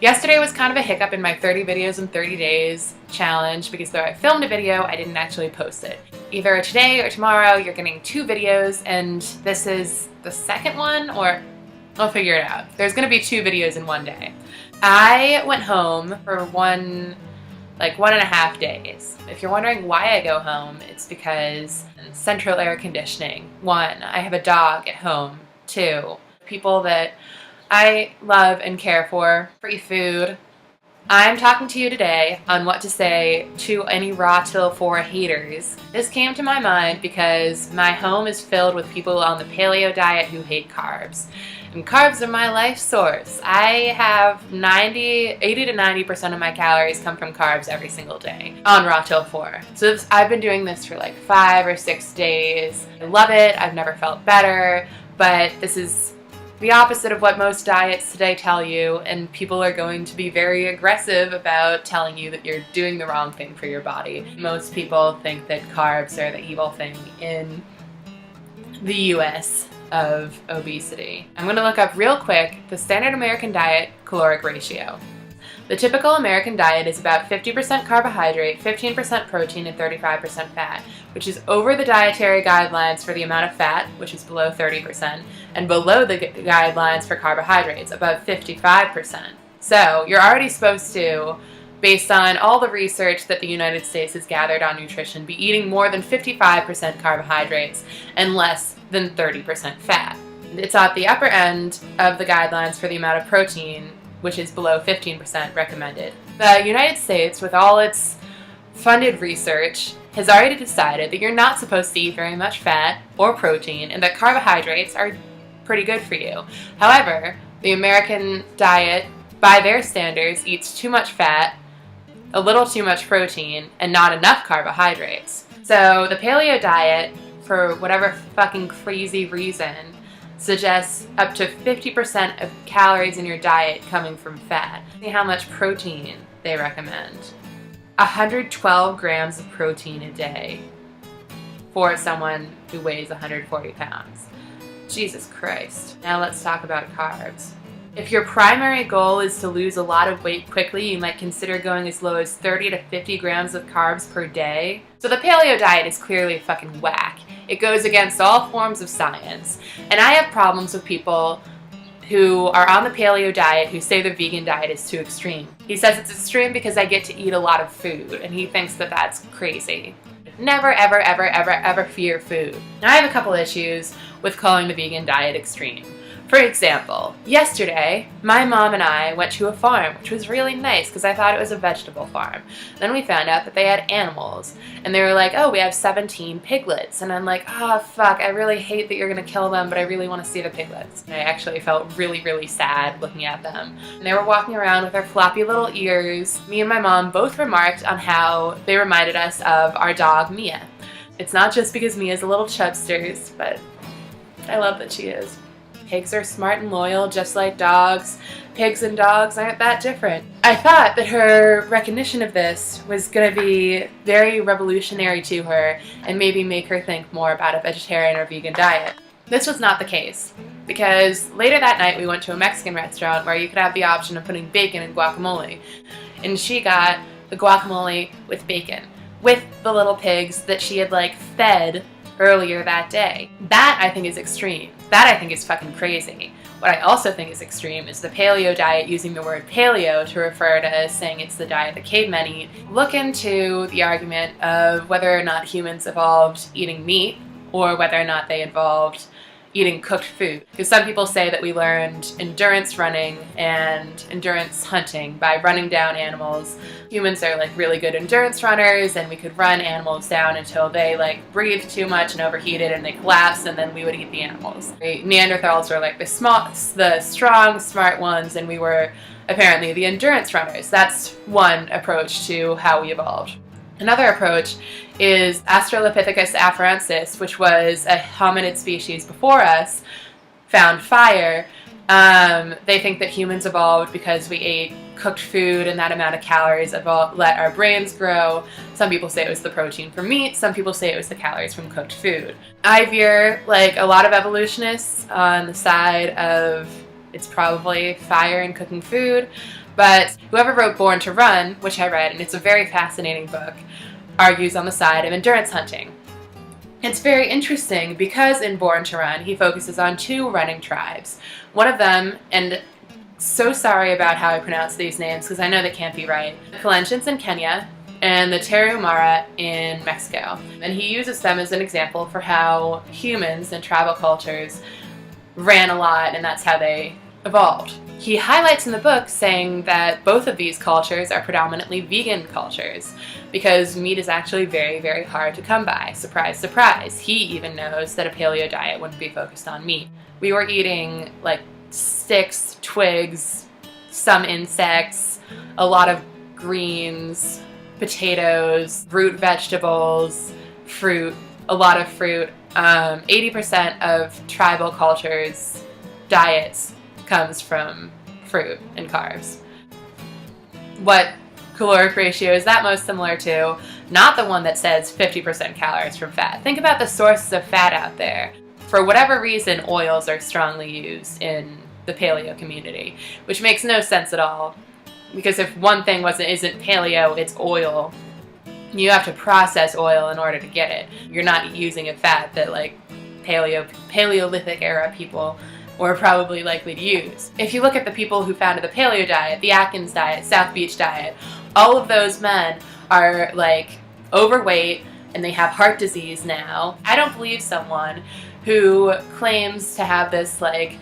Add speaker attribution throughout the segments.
Speaker 1: Yesterday was kind of a hiccup in my 30 videos in 30 days challenge because though I filmed a video, I didn't actually post it. Either today or tomorrow, you're getting 2 videos, and this is the second one, or I'll figure it out. There's gonna be 2 videos in one day. I went home for 1.5 days. If you're wondering why I go home, it's because central air conditioning. 1, I have a dog at home. 2, people that I love and care for, free food. I'm talking to you today on what to say to any Raw Till 4 haters. This came to my mind because my home is filled with people on the paleo diet who hate carbs. And carbs are my life source. I have 80 to 90% of my calories come from carbs every single day on Raw Till 4. So I've been doing this for like 5 or 6 days. I love it. I've never felt better, but this is the opposite of what most diets today tell you, and people are going to be very aggressive about telling you that you're doing the wrong thing for your body. Most people think that carbs are the evil thing in the US of obesity. I'm going to look up real quick the standard American diet caloric ratio. The typical American diet is about 50% carbohydrate, 15% protein, and 35% fat, which is over the dietary guidelines for the amount of fat, which is below 30%, and below the guidelines for carbohydrates, above 55%. So you're already supposed to, based on all the research that the United States has gathered on nutrition, be eating more than 55% carbohydrates and less than 30% fat. It's at the upper end of the guidelines for the amount of protein, which is below 15% recommended. The United States, with all its funded research, has already decided that you're not supposed to eat very much fat or protein, and that carbohydrates are pretty good for you. However, the American diet, by their standards, eats too much fat, a little too much protein, and not enough carbohydrates. So the paleo diet, for whatever fucking crazy reason, suggests up to 50% of calories in your diet coming from fat. See how much protein they recommend. 112 grams of protein a day for someone who weighs 140 pounds. Jesus Christ. Now let's talk about carbs. If your primary goal is to lose a lot of weight quickly, you might consider going as low as 30 to 50 grams of carbs per day. So the paleo diet is clearly fucking whack. It goes against all forms of science. And I have problems with people who are on the paleo diet who say the vegan diet is too extreme. He says it's extreme because I get to eat a lot of food, and he thinks that that's crazy. Never, ever, ever, ever, ever fear food. Now I have a couple issues with calling the vegan diet extreme. For example, yesterday, my mom and I went to a farm, which was really nice because I thought it was a vegetable farm. Then we found out that they had animals, and they were like, oh, we have 17 piglets. And I'm like, oh, fuck, I really hate that you're going to kill them, but I really want to see the piglets. And I actually felt really, really sad looking at them. And they were walking around with their floppy little ears. Me and my mom both remarked on how they reminded us of our dog, Mia. It's not just because Mia's a little chubsters, but I love that she is. Pigs are smart and loyal, just like dogs. Pigs and dogs aren't that different. I thought that her recognition of this was going to be very revolutionary to her and maybe make her think more about a vegetarian or vegan diet. This was not the case, because later that night we went to a Mexican restaurant where you could have the option of putting bacon in guacamole. And she got the guacamole with bacon, with the little pigs that she had fed earlier that day. That I think is extreme. That I think is fucking crazy. What I also think is extreme is the paleo diet using the word paleo to refer to saying it's the diet that cavemen eat. Look into the argument of whether or not humans evolved eating meat or whether or not they evolved eating cooked food. Because some people say that we learned endurance running and endurance hunting by running down animals. Humans are really good endurance runners, and we could run animals down until they breathed too much and overheated and they collapsed, and then we would eat the animals. Neanderthals were the strong, smart ones, and we were apparently the endurance runners. That's one approach to how we evolved. Another approach is Australopithecus afarensis, which was a hominid species before us, found fire. They think that humans evolved because we ate cooked food and that amount of calories let our brains grow. Some people say it was the protein from meat. Some people say it was the calories from cooked food. I veer, like a lot of evolutionists, on the side of it's probably fire and cooking food. But whoever wrote Born to Run, which I read, and it's a very fascinating book, argues on the side of endurance hunting. It's very interesting because in Born to Run, he focuses on 2 running tribes. One of them, and so sorry about how I pronounce these names because I know they can't be right, the Kalenjins in Kenya and the Tarahumara in Mexico. And he uses them as an example for how humans and tribal cultures ran a lot, and that's how they evolved. He highlights in the book saying that both of these cultures are predominantly vegan cultures because meat is actually very, very hard to come by. Surprise, surprise. He even knows that a paleo diet wouldn't be focused on meat. We were eating like sticks, twigs, some insects, a lot of greens, potatoes, root vegetables, fruit, a lot of fruit. 80% of tribal cultures' diets comes from fruit and carbs. What caloric ratio is that most similar to? Not the one that says 50% calories from fat. Think about the sources of fat out there. For whatever reason, oils are strongly used in the paleo community, which makes no sense at all. Because if one thing isn't paleo, it's oil. You have to process oil in order to get it. You're not using a fat that like Paleolithic era people were probably likely to use. If you look at the people who founded the paleo diet, the Atkins diet, South Beach diet, all of those men are like overweight and they have heart disease now. I don't believe someone who claims to have this like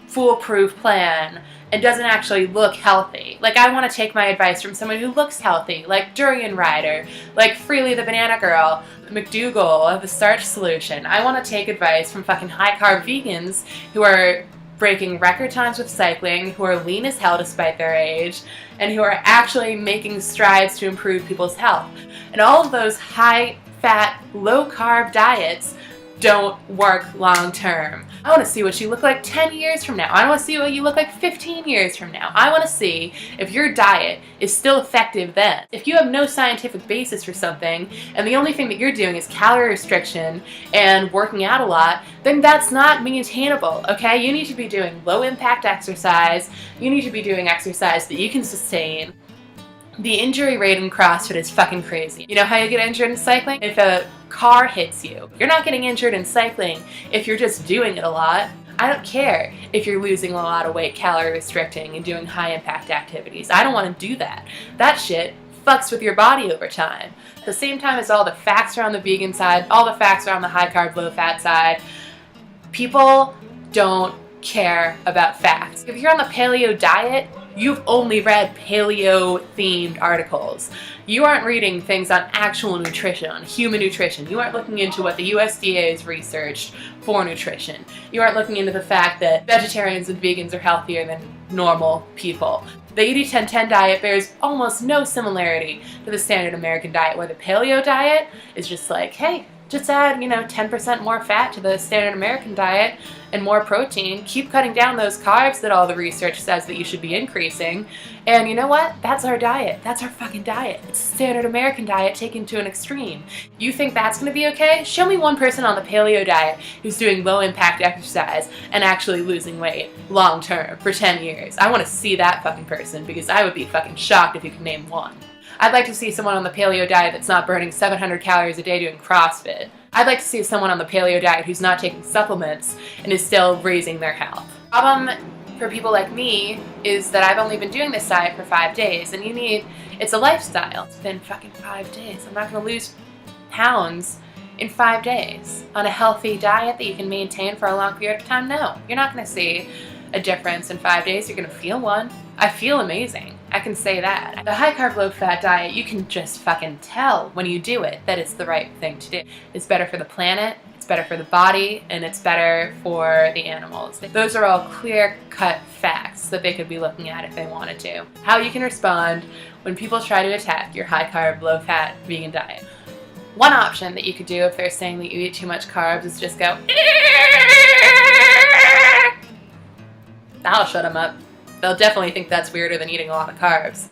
Speaker 1: foolproof plan and doesn't actually look healthy. Like, I want to take my advice from someone who looks healthy, like Durian Rider, like Freely the Banana Girl, McDougal of the Starch Solution. I want to take advice from fucking high-carb vegans who are breaking record times with cycling, who are lean as hell despite their age, and who are actually making strides to improve people's health. And all of those high-fat, low-carb diets don't work long term. I want to see what you look like 10 years from now. I want to see what you look like 15 years from now. I want to see if your diet is still effective then. If you have no scientific basis for something, and the only thing that you're doing is calorie restriction and working out a lot, then that's not maintainable, okay? You need to be doing low impact exercise. You need to be doing exercise that you can sustain. The injury rate in CrossFit is fucking crazy. You know how you get injured in cycling? If a car hits you. You're not getting injured in cycling if you're just doing it a lot. I don't care if you're losing a lot of weight, calorie restricting, and doing high impact activities. I don't want to do that. That shit fucks with your body over time. At the same time as all the facts are on the vegan side, all the facts are on the high carb, low fat side, people don't care about facts. If you're on the paleo diet, you've only read paleo-themed articles. You aren't reading things on actual nutrition, on human nutrition. You aren't looking into what the USDA has researched for nutrition. You aren't looking into the fact that vegetarians and vegans are healthier than normal people. The 80-10-10 diet bears almost no similarity to the standard American diet, where the paleo diet is just like, hey, just add, 10% more fat to the standard American diet and more protein. Keep cutting down those carbs that all the research says that you should be increasing. And you know what? That's our diet. That's our fucking diet. It's the standard American diet taken to an extreme. You think that's going to be okay? Show me one person on the paleo diet who's doing low impact exercise and actually losing weight long term for 10 years. I want to see that fucking person, because I would be fucking shocked if you could name one. I'd like to see someone on the paleo diet that's not burning 700 calories a day doing CrossFit. I'd like to see someone on the paleo diet who's not taking supplements and is still raising their health. The problem for people like me is that I've only been doing this diet for 5 days, and it's a lifestyle. It's been fucking 5 days. I'm not going to lose pounds in 5 days on a healthy diet that you can maintain for a long period of time. No, you're not going to see a difference in 5 days. You're going to feel one. I feel amazing. I can say that. The high carb, low fat diet, you can just fucking tell when you do it that it's the right thing to do. It's better for the planet, it's better for the body, and it's better for the animals. Those are all clear-cut facts that they could be looking at if they wanted to. How you can respond when people try to attack your high carb, low fat vegan diet. One option that you could do if they're saying that you eat too much carbs is just go, that'll shut them up. They'll definitely think that's weirder than eating a lot of carbs.